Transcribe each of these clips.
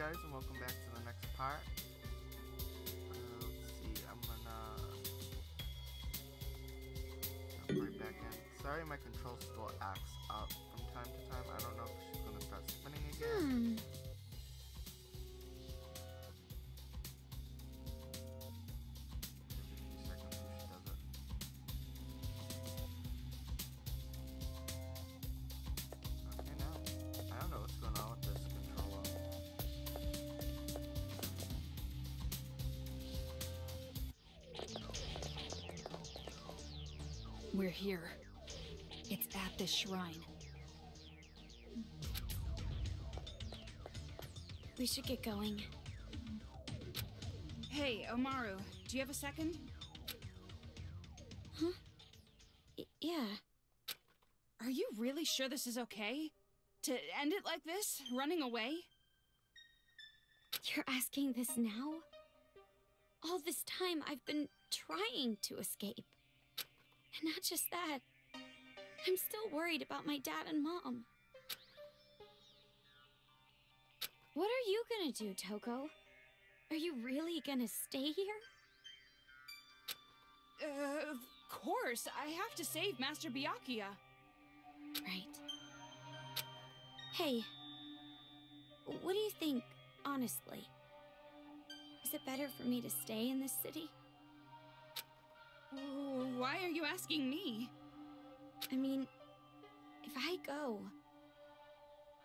guys, and welcome back to the next part. Let's see, I'm gonna jump right back in. Sorry, my control still acts up from time to time. I don't know if she's gonna start spinning again. We're here. It's at this shrine. We should get going. Hey, Omaru, do you have a second? Huh? Yeah. Are you really sure this is okay? To end it like this? Running away? You're asking this now? All this time I've been trying to escape. And not just that, I'm still worried about my dad and mom. What are you gonna do, Toko? Are you really gonna stay here? Of course, I have to save Master Byakuya. Right. Hey, what do you think, honestly? Is it better for me to stay in this city? Why are you asking me? I mean, if I go,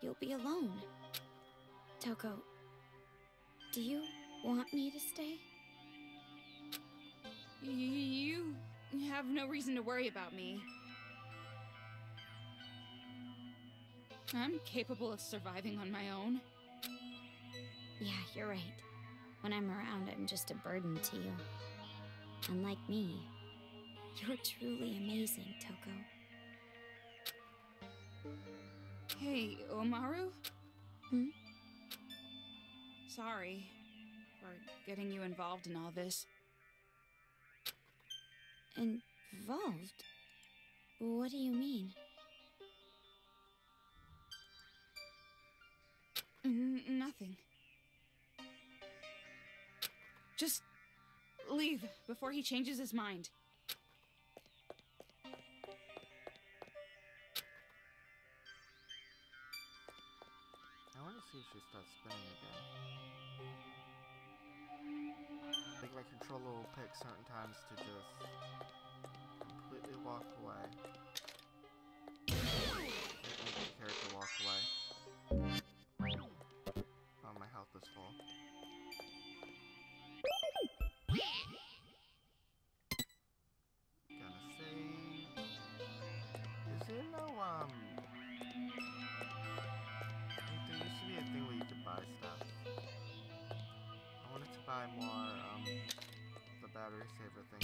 you'll be alone. Toko, do you want me to stay? You have no reason to worry about me. I'm capable of surviving on my own. Yeah, you're right. When I'm around, I'm just a burden to you. Unlike me, you're truly amazing, Toko. Hey, Omaru? Hmm? Sorry for getting you involved in all this. Involved? What do you mean? Nothing. Just leave before he changes his mind. I want to see if she starts spinning again. I think my controller will pick certain times to just completely walk away. Make the character walk away. Oh, my health is full. Gonna save. Is there no, there used to be a thing where you could buy stuff. I wanted to buy more, the battery saver thing.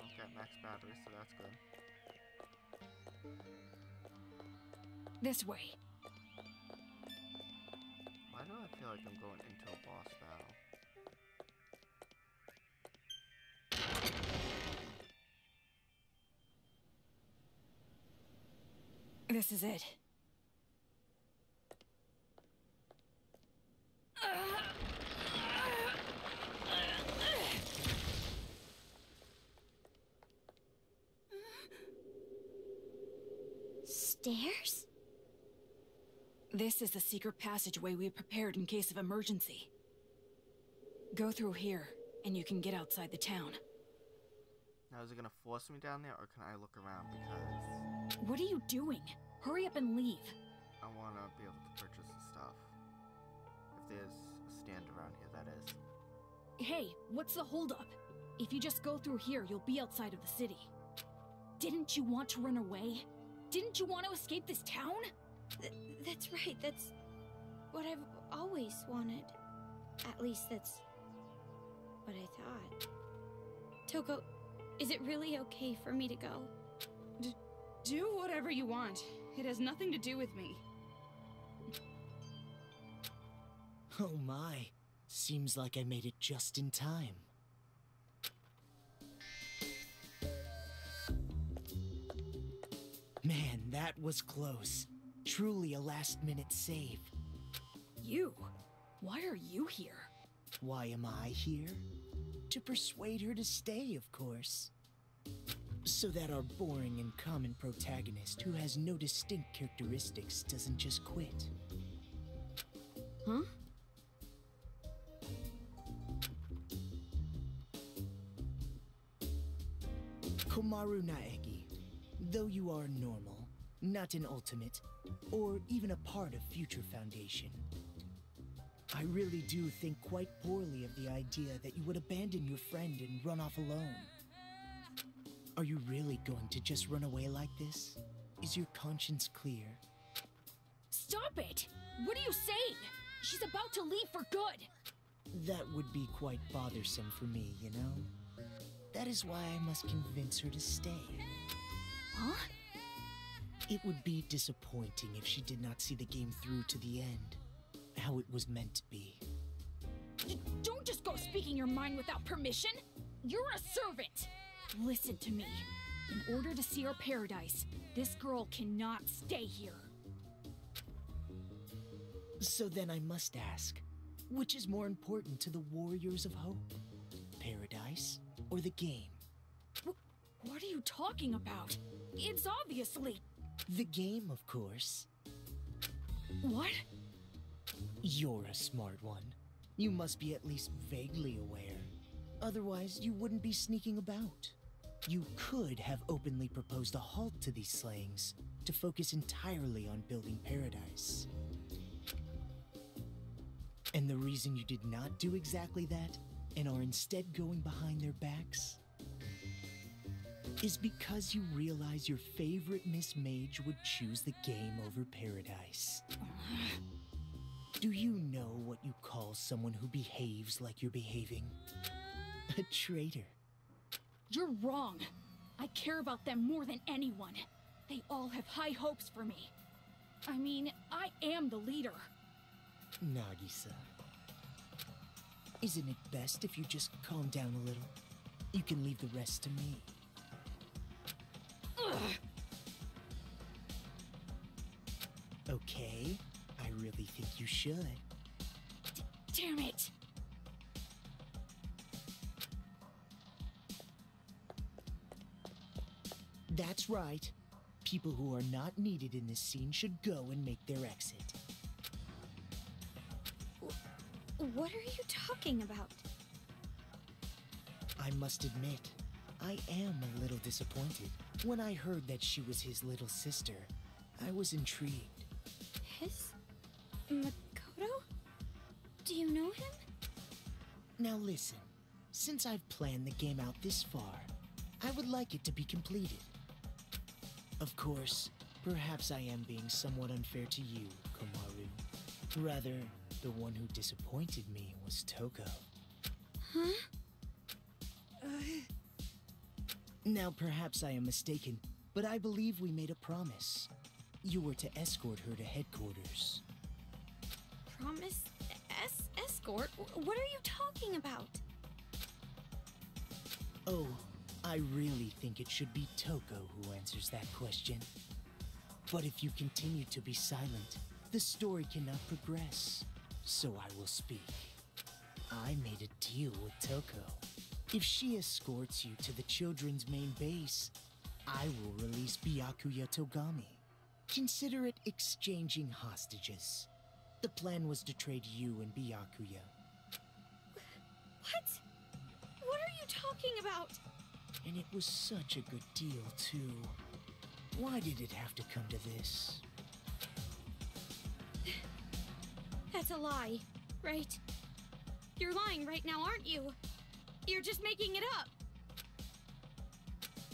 I've got max battery, so that's good. This way. Why do I feel like I'm going into a boss battle? This is it. Stairs? This is the secret passageway we have prepared in case of emergency. Go through here, and you can get outside the town. Now, is it gonna force me down there, or can I look around? Because What are you doing? Hurry up and leave. I wanna be able to purchase the stuff. If there's a stand around here, that is. Hey, what's the holdup? If you just go through here, you'll be outside of the city. Didn't you want to run away? Didn't you want to escape this town? That's right, that's what I've always wanted. At least that's what I thought. Toko, is it really okay for me to go? Do whatever you want. It has nothing to do with me. Oh my. Seems like I made it just in time. Man, That was close. Truly a last-minute save. You? Why are you here? Why am I here? To persuade her to stay, of course. So that our boring and common protagonist, who has no distinct characteristics, doesn't just quit. Huh? Komaru Naegi, though you are normal, not an ultimate, or even a part of Future Foundation, I really do think quite poorly of the idea that you would abandon your friend and run off alone. Are you really going to just run away like this? Is your conscience clear? Stop it! What are you saying? She's about to leave for good! That would be quite bothersome for me, you know? That is why I must convince her to stay. Huh? It would be disappointing if she did not see the game through to the end, how it was meant to be. Don't just go speaking your mind without permission! You're a servant! Listen to me. In order to see our paradise, this girl cannot stay here. So then I must ask, which is more important to the Warriors of Hope? Paradise or the game? What are you talking about? It's obviously... The game, of course. What? You're a smart one. You must be at least vaguely aware. Otherwise, you wouldn't be sneaking about. You could have openly proposed a halt to these slayings, to focus entirely on building paradise. And the reason you did not do exactly that, and are instead going behind their backs, is because you realize your favorite Miss Mage would choose the game over paradise. Do you know what you call someone who behaves like you're behaving? A traitor. You're wrong. I care about them more than anyone. They all have high hopes for me. I mean, I am the leader. Nagisa. Isn't it best if you just calm down a little? You can leave the rest to me. Ugh. Okay, I really think you should. Damn it! That's right. People who are not needed in this scene should go and make their exit. What are you talking about? I must admit, I am a little disappointed. When I heard that she was his little sister, I was intrigued. His? Makoto? Do you know him? Now listen, since I've planned the game out this far, I would like it to be completed. Of course, perhaps I am being somewhat unfair to you, Komaru. Rather, the one who disappointed me was Toko. Huh? Now perhaps I am mistaken, but I believe we made a promise. You were to escort her to headquarters. Promise? Escort? What are you talking about? Oh, I really think it should be Toko who answers that question. But if you continue to be silent, the story cannot progress. So I will speak. I made a deal with Toko. If she escorts you to the children's main base, I will release Byakuya Togami. Consider it exchanging hostages. The plan was to trade you and Byakuya. What? What are you talking about? And it was such a good deal, too. Why did it have to come to this? That's a lie, right? You're lying right now, aren't you? You're just making it up.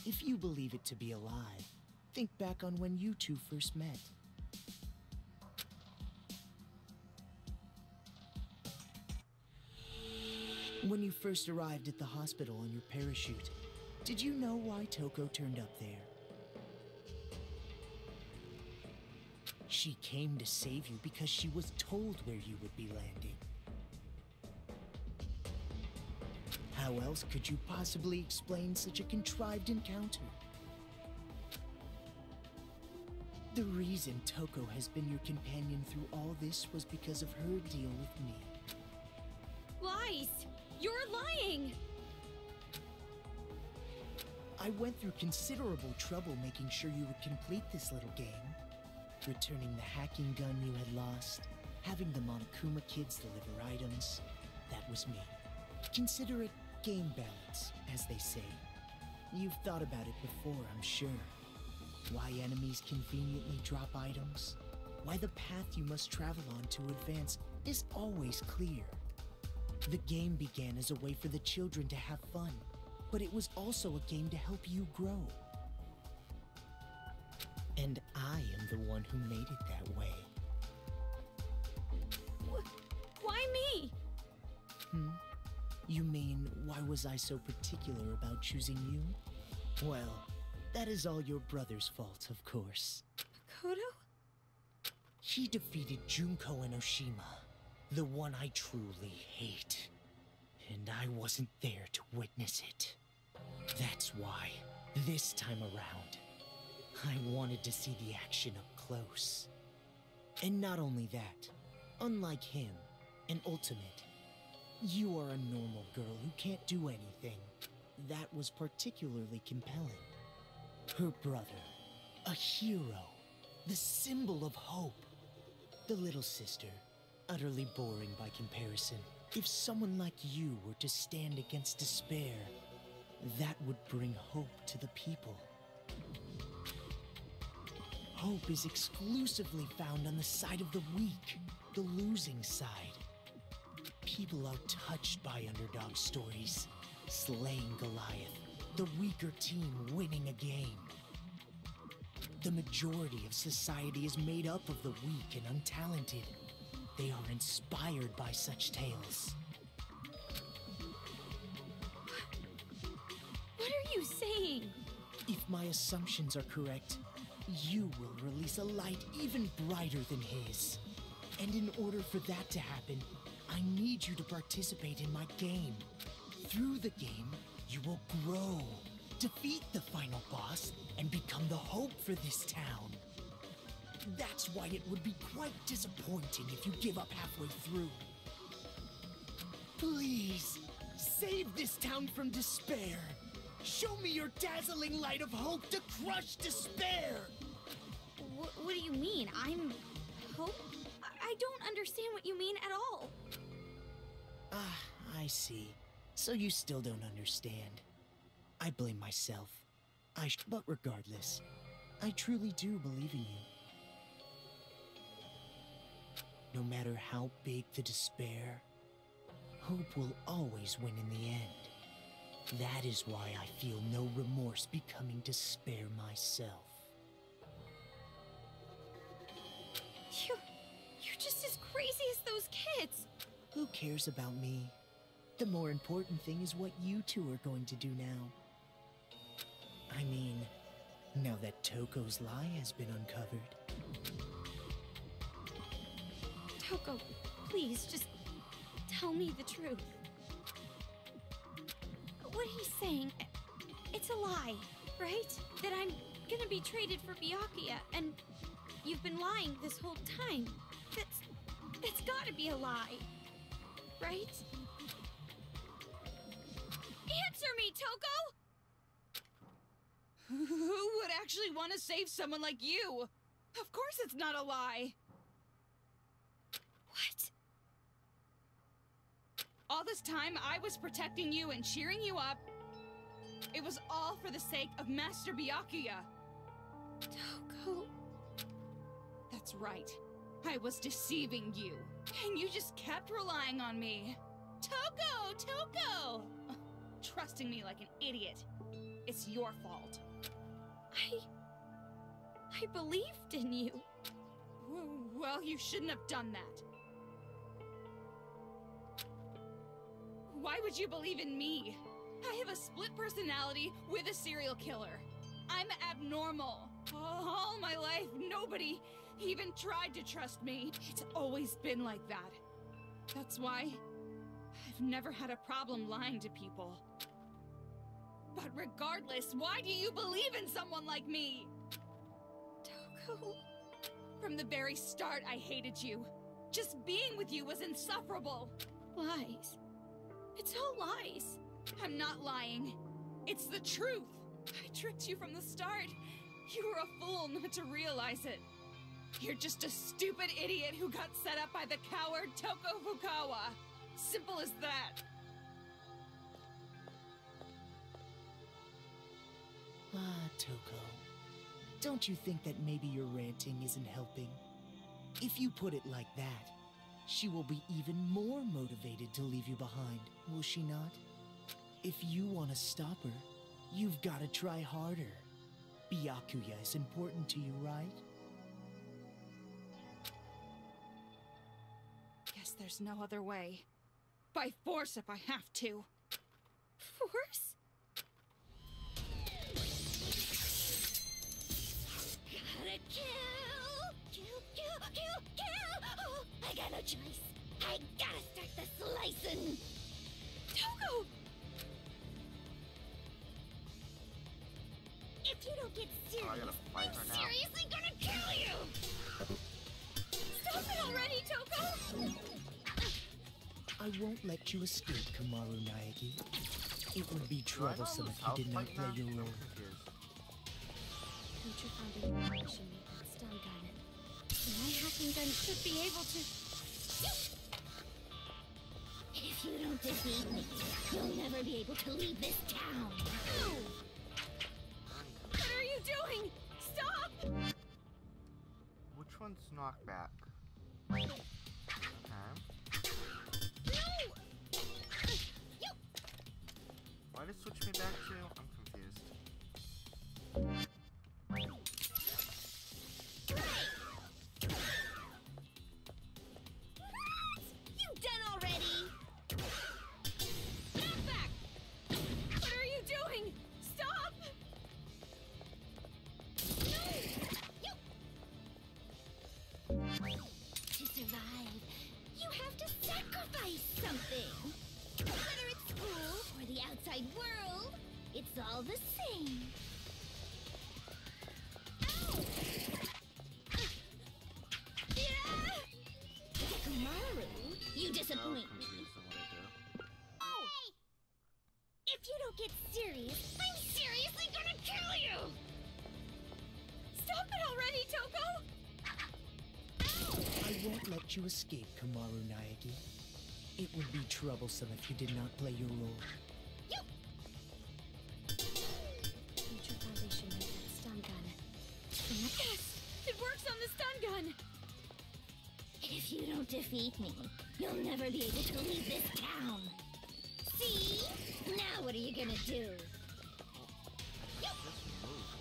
If you believe it to be a lie, think back on when you two first met. When you first arrived at the hospital on your parachute, did you know why Toko turned up there? She came to save you because she was told where you would be landing. How else could you possibly explain such a contrived encounter? The reason Toko has been your companion through all this was because of her deal with me. Lies! You're lying! I went through considerable trouble making sure you would complete this little game. Returning the hacking gun you had lost, having the Monokuma kids deliver items, that was me. Consider it game balance, as they say. You've thought about it before, I'm sure. Why enemies conveniently drop items? Why the path you must travel on to advance is always clear. The game began as a way for the children to have fun, but it was also a game to help you grow. And I am the one who made it that way. Why me? You mean, why was I so particular about choosing you? Well, that is all your brother's fault, of course. Makoto? He defeated Junko and Oshima, the one I truly hate. And I wasn't there to witness it. That's why, this time around, I wanted to see the action up close. And not only that, unlike him, an ultimate, you are a normal girl who can't do anything. That was particularly compelling. Her brother, a hero, the symbol of hope. The little sister, utterly boring by comparison. If someone like you were to stand against despair, that would bring hope to the people. Hope is exclusively found on the side of the weak, the losing side. People are touched by underdog stories, slaying Goliath, the weaker team winning a game. The majority of society is made up of the weak and untalented. They are inspired by such tales. What are you saying? If my assumptions are correct, you will release a light even brighter than his. And in order for that to happen, I need you to participate in my game. Through the game, you will grow, defeat the final boss, and become the hope for this town. That's why it would be quite disappointing if you give up halfway through. Please, save this town from despair. Show me your dazzling light of hope to crush despair! What do you mean? I'm... hope? I don't understand what you mean at all. Ah, I see. So you still don't understand. I blame myself. But regardless, I truly do believe in you. No matter how big the despair, hope will always win in the end. That is why I feel no remorse becoming despair myself. You're just as crazy as those kids. Who cares about me? The more important thing is what you two are going to do now. I mean, now that Toko's lie has been uncovered. Toko, please, just tell me the truth. What he's saying, it's a lie, right? That I'm gonna be traded for Byakuya, and you've been lying this whole time. That's gotta be a lie, right? Answer me, Toko! Who would actually want to save someone like you? Of course it's not a lie. What? All this time, I was protecting you and cheering you up. It was all for the sake of Master Byakuya. Toko... That's right. I was deceiving you, and you just kept relying on me. Toko! Toko! Trusting me like an idiot. It's your fault. I believed in you. Well, you shouldn't have done that. Why would you believe in me? I have a split personality with a serial killer. I'm abnormal. All my life, nobody even tried to trust me. It's always been like that. That's why I've never had a problem lying to people. But regardless, why do you believe in someone like me? Toko... From the very start, I hated you. Just being with you was insufferable. Lies. It's all lies. I'm not lying. It's the truth. I tricked you from the start. You were a fool not to realize it. You're just a stupid idiot who got set up by the coward Toko Fukawa. Simple as that. Ah, Toko. Don't you think that maybe your ranting isn't helping? If you put it like that, she will be even more motivated to leave you behind, will she not? If you want to stop her, you've got to try harder. Byakuya is important to you, right? Guess there's no other way. By force if I have to. Force? Gotta kill! Kill! Oh, I got no choice. I gotta start the slicing! Toko! If you don't get serious, I gotta fight her I'm now. seriously gonna kill you! Stop it already, Toko! I won't let you escape, Kamaru Naegi. It would be Do I not troublesome lose if you health did not fight play now? your I'm role. confused. Future Foundation made that stun gun. So my hacking gun should be able to... If you don't defeat me, you'll never be able to leave this town. Ow! What are you doing? Stop! Which one's knockback? Okay. Why did it switch me back to? I'm confused. You done already? Get back! What are you doing? Stop! To survive, you have to sacrifice something. Whether it's school or the outside world, it's all the same. Ow! Kamaru, you So disappoint me. confused on what I do. Oh! If you don't get serious, I'm seriously gonna kill you! Stop it already, Toko! I won't let you escape, Kamaru Naegi. It would be troublesome if you did not play your role. Future Foundation made that stun gun. Yes! It works on the stun gun! If you don't defeat me, you'll never be able to leave this town. See? Now what are you gonna do? Just move.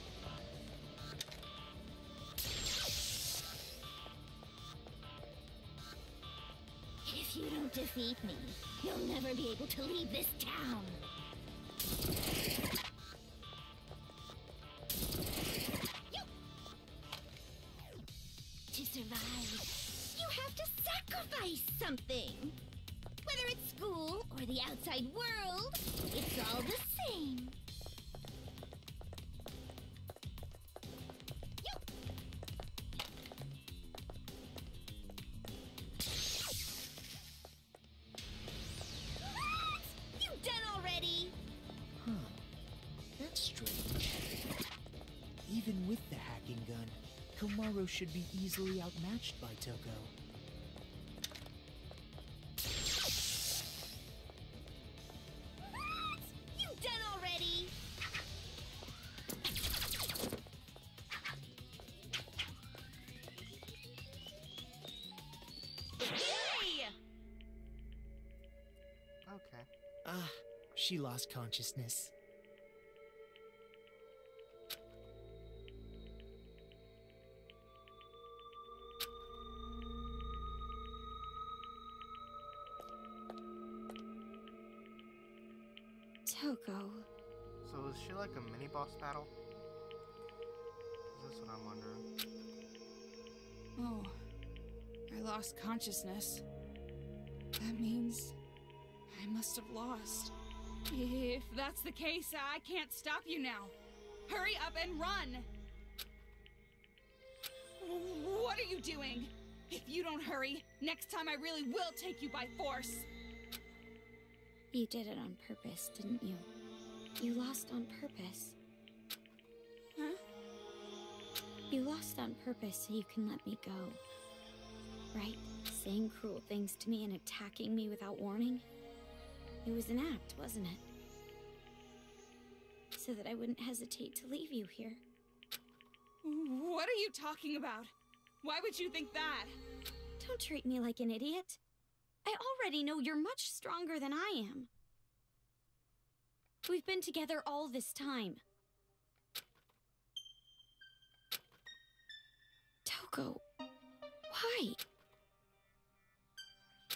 If you don't defeat me, you'll never be able to leave this town. To survive, you have to sacrifice something. Whether it's school or the outside world, it's all the same. What? You done already? Huh. That's strange. Even with the hacking gun, Kamaru should be easily outmatched by Toko. What? You done already? Hey! Okay. Ah, she lost consciousness. Toko. So is she like a mini boss battle? Is this what I'm wondering? Oh, I lost consciousness. That means I must have lost. If that's the case, I can't stop you now. Hurry up and run! What are you doing? If you don't hurry, next time I really will take you by force. You did it on purpose, didn't you? You lost on purpose. Huh? You lost on purpose so you can let me go. Right? Saying cruel things to me and attacking me without warning. It was an act, wasn't it? So that I wouldn't hesitate to leave you here. What are you talking about? Why would you think that? Don't treat me like an idiot. I already know you're much stronger than I am. We've been together all this time. Toko, why?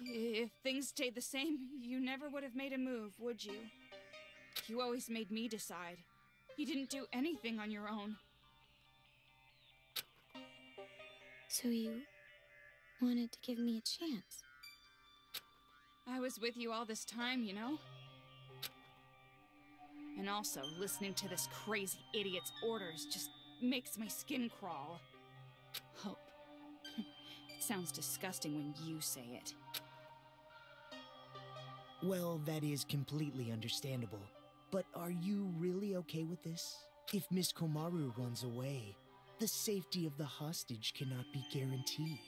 If things stayed the same, you never would have made a move, would you? You always made me decide. You didn't do anything on your own. So you wanted to give me a chance? I was with you all this time, you know? And also, listening to this crazy idiot's orders just makes my skin crawl. Hope. It sounds disgusting when you say it. Well, that is completely understandable. But are you really okay with this? If Miss Komaru runs away, the safety of the hostage cannot be guaranteed.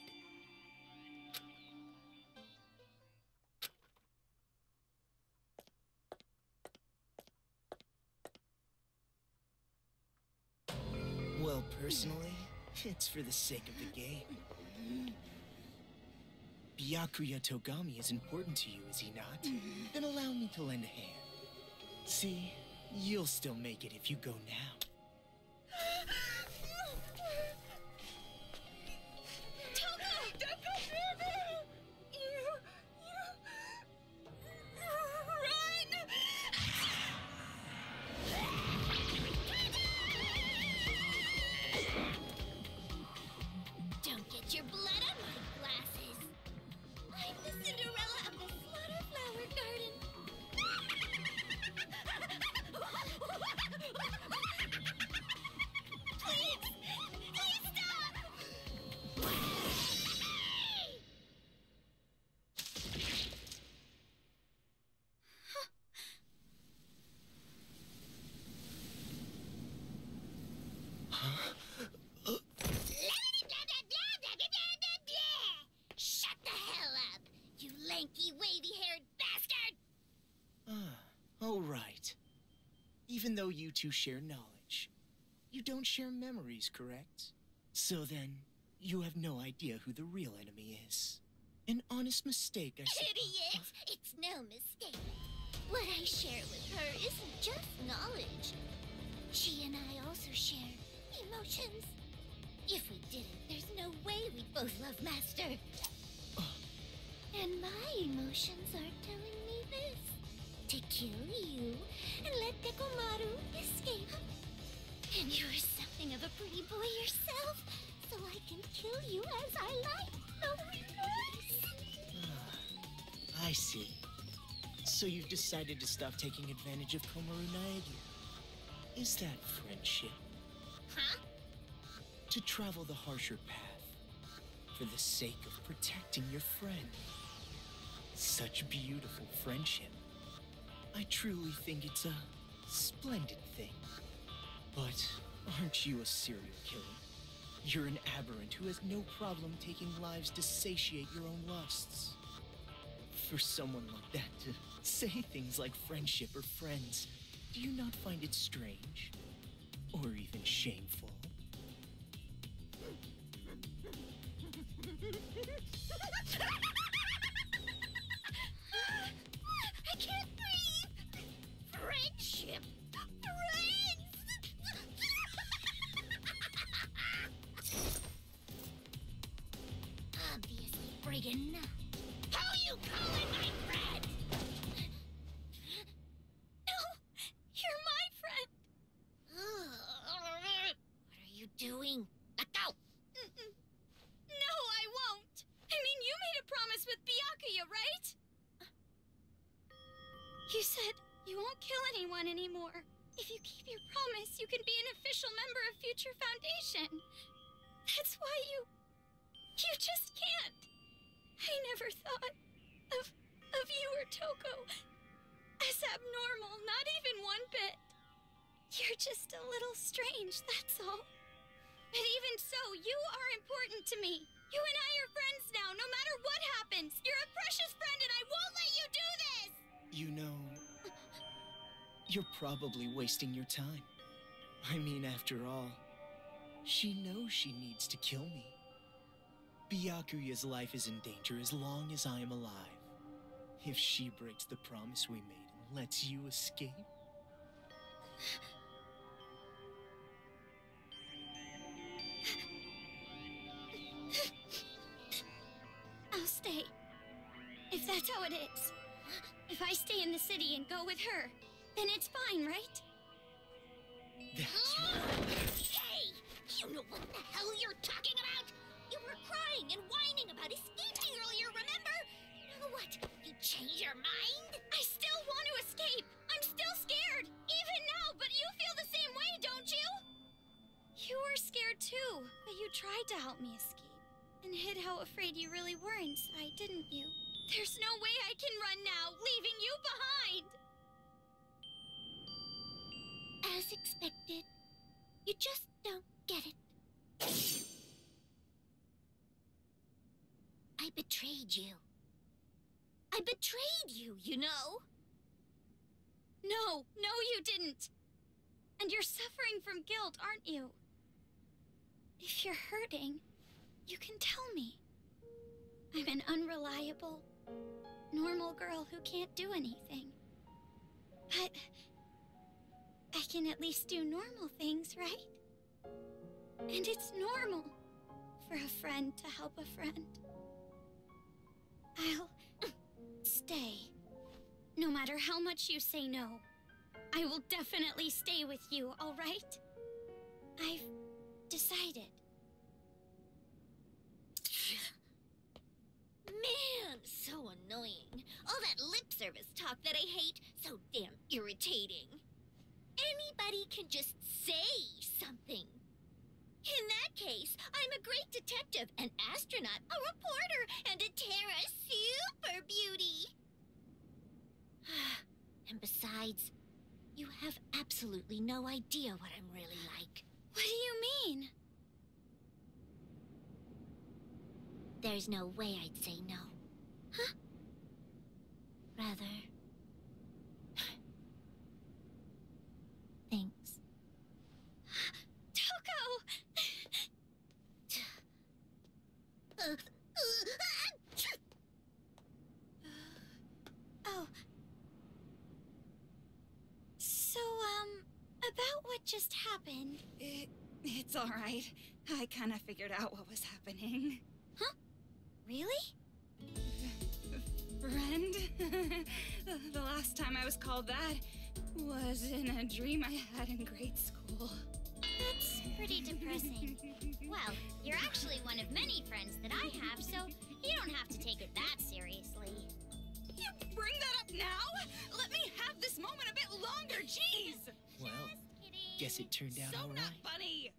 Well, personally, it's for the sake of the game. Byakuya Togami is important to you, is he not? Then allow me to lend a hand. See, you'll still make it if you go now. Don't get your blood on my glasses. I'm the Cinderella of the Slaughter Flower Garden. Please! Please stop! Shut the hell up, you lanky, wavy-haired bastard! Oh right. Even though you two share knowledge, you don't share memories, correct? So then, you have no idea who the real enemy is. An honest mistake, I suppose. Idiot! It's no mistake. What I share with her isn't just knowledge. She and I also share emotions. If we didn't, there's no way we'd both love Master. And my emotions are telling me this. To kill you and let Dekomaru escape. And you're something of a pretty boy yourself, so I can kill you as I like. No remorse. I see. So you've decided to stop taking advantage of Komaru Naegi. Is that friendship? Huh? To travel the harsher path, for the sake of protecting your friend. Such beautiful friendship. I truly think it's a splendid thing. But aren't you a serial killer? You're an aberrant who has no problem taking lives to satiate your own lusts. For someone like that to say things like friendship or friends, do you not find it strange? Or even shameful? I can't breathe! Friendship! Friends! Obviously friggin' not. How you calling my friend? No! You're my friend! What are you doing? Let go! No, I won't! I mean, you made a promise with Byakuya, right? You said you won't kill anyone anymore. If you keep your promise, you can be an official member of Future Foundation. That's why you... You just can't. I never thought of you or Toko as abnormal, not even one bit. You're just a little strange, that's all. But even so, you are important to me. You and I are friends now, no matter what happens. You're a precious friend and I won't let you do this! You know, you're probably wasting your time. I mean, after all, she knows she needs to kill me. Byakuya's life is in danger as long as I am alive. If she breaks the promise we made and lets you escape... I'll stay. If that's how it is. If I stay in the city and go with her, then it's fine, right? That's right. Hey! You know what the hell you're talking about? You were crying and whining about escaping earlier, remember? Now what? You change your mind? I still want to escape! I'm still scared! Even now, but you feel the same way, don't you? You were scared too, but you tried to help me escape. And hid how afraid you really were inside, didn't you? There's no way I can run now, leaving you behind! As expected. You just don't get it. I betrayed you. I betrayed you, you know? No, you didn't. And you're suffering from guilt, aren't you? If you're hurting, you can tell me. I'm an unreliable, normal girl who can't do anything. But I can at least do normal things, right? And it's normal for a friend to help a friend. I'll stay. No matter how much you say no, I will definitely stay with you, all right? I've decided. Man, so annoying. All that lip service talk that I hate, so damn irritating. Anybody can just say something. In that case, I'm a great detective, an astronaut, a reporter, and a Terra super beauty. And besides, you have absolutely no idea what I'm really like. What do you mean? There's no way I'd say no. Huh? Rather... Thanks. Toko! Oh. So, about what just happened. It's all right. I kind of figured out what was happening. Huh? Really? Friend? The last time I was called that was in a dream I had in grade school. That's pretty depressing. Well, you're actually one of many friends that I have, so you don't have to take it that seriously. You bring that up now? Let me have this moment a bit longer, jeez! Well, guess it turned out So all not right. funny!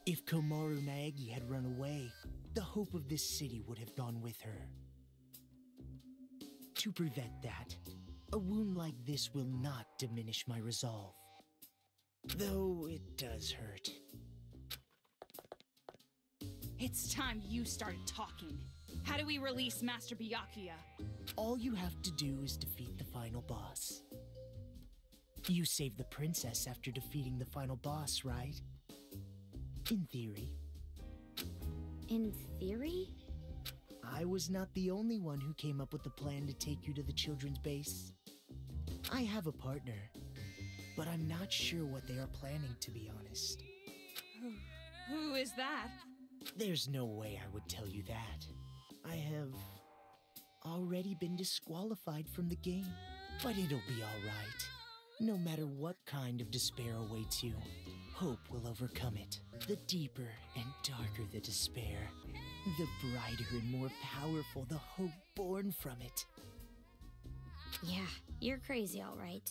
If Komaru Naegi had run away, the hope of this city would have gone with her. To prevent that, a wound like this will not diminish my resolve. Though it does hurt. It's time you started talking. How do we release Master Byakuya? All you have to do is defeat the final boss. You saved the princess after defeating the final boss, right? In theory. In theory? I was not the only one who came up with the plan to take you to the children's base. I have a partner, but I'm not sure what they are planning, to be honest. Who is that? There's no way I would tell you that. I have already been disqualified from the game, but it'll be all right. No matter what kind of despair awaits you, hope will overcome it. The deeper and darker the despair, the brighter and more powerful the hope born from it. Yeah, you're crazy, all right.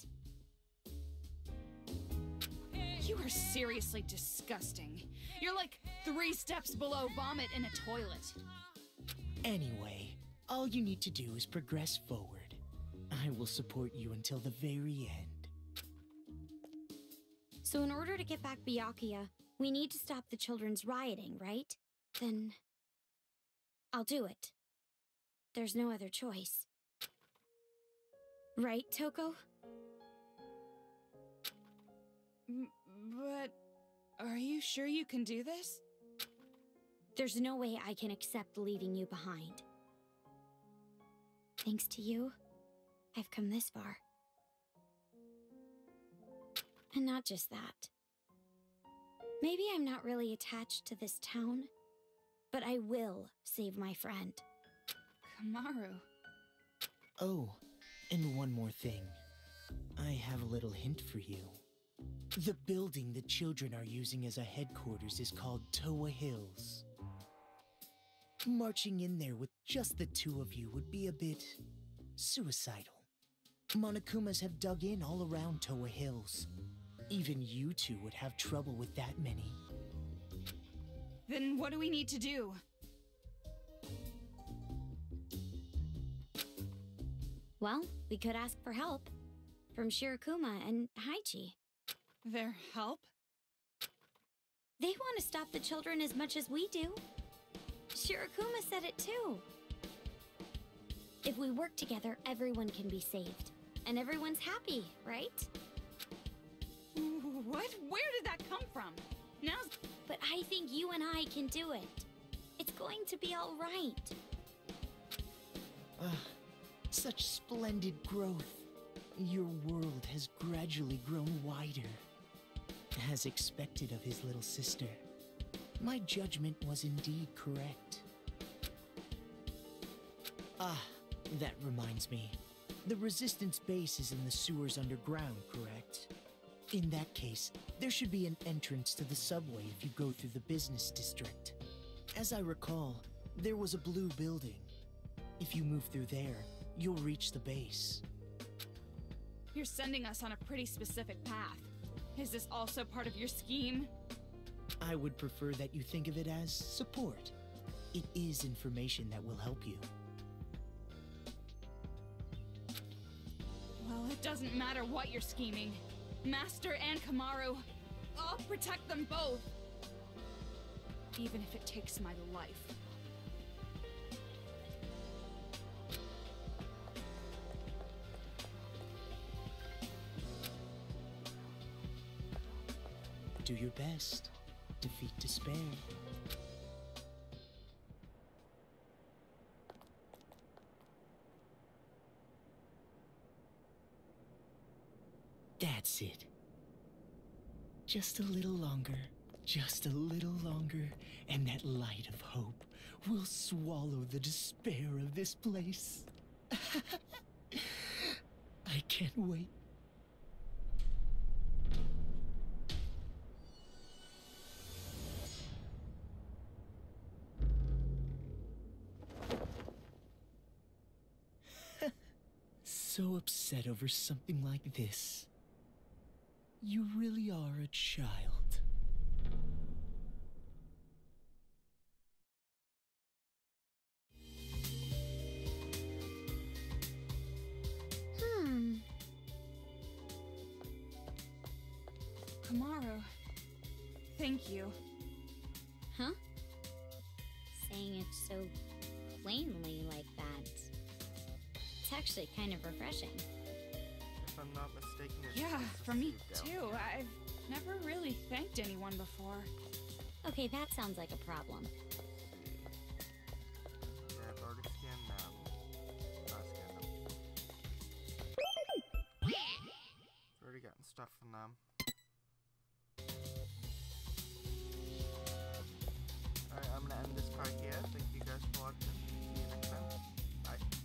You are seriously disgusting. You're like 3 steps below vomit in a toilet. Anyway, all you need to do is progress forward. I will support you until the very end. So in order to get back Byakuya, we need to stop the children's rioting, right? Then I'll do it. There's no other choice. Right, Toko? But are you sure you can do this? There's no way I can accept leaving you behind. Thanks to you, I've come this far. And not just that. Maybe I'm not really attached to this town, but I will save my friend. Kamaru. Oh, and one more thing. I have a little hint for you. The building the children are using as a headquarters is called Toa Hills. Marching in there with just the 2 of you would be a bit suicidal. Monokumas have dug in all around Toa Hills. Even you 2 would have trouble with that many. Then what do we need to do? Well, we could ask for help from Shirokuma and Haichi. Their help? They want to stop the children as much as we do. Shirokuma said it too. If we work together, everyone can be saved. And everyone's happy, right? What? Where did that come from? Now's... But I think you and I can do it. It's going to be all right. Such splendid growth. Your world has gradually grown wider. As expected of his little sister. My judgment was indeed correct. Ah, that reminds me. The Resistance base is in the sewers underground, correct? In that case, there should be an entrance to the subway if you go through the business district. As I recall, there was a blue building. If you move through there, you'll reach the base. You're sending us on a pretty specific path. Is this also part of your scheme? I would prefer that you think of it as support. It is information that will help you. Well, it doesn't matter what you're scheming. Master and Kamaru, I'll protect them both. Even if it takes my life. Do your best. Defeat despair. That's it. Just a little longer, just a little longer, and that light of hope will swallow the despair of this place. I can't wait. So upset over something like this. You really are a child. Kamaru, thank you. Huh? Saying it so plainly like that. It's actually kind of refreshing. If I'm not mistaken, it's Yeah, supposed to for me save down too. here. I've never really thanked anyone before. Okay, that sounds like a problem. Yeah, I've already scanned them. Not scanned them. I've already gotten stuff from them.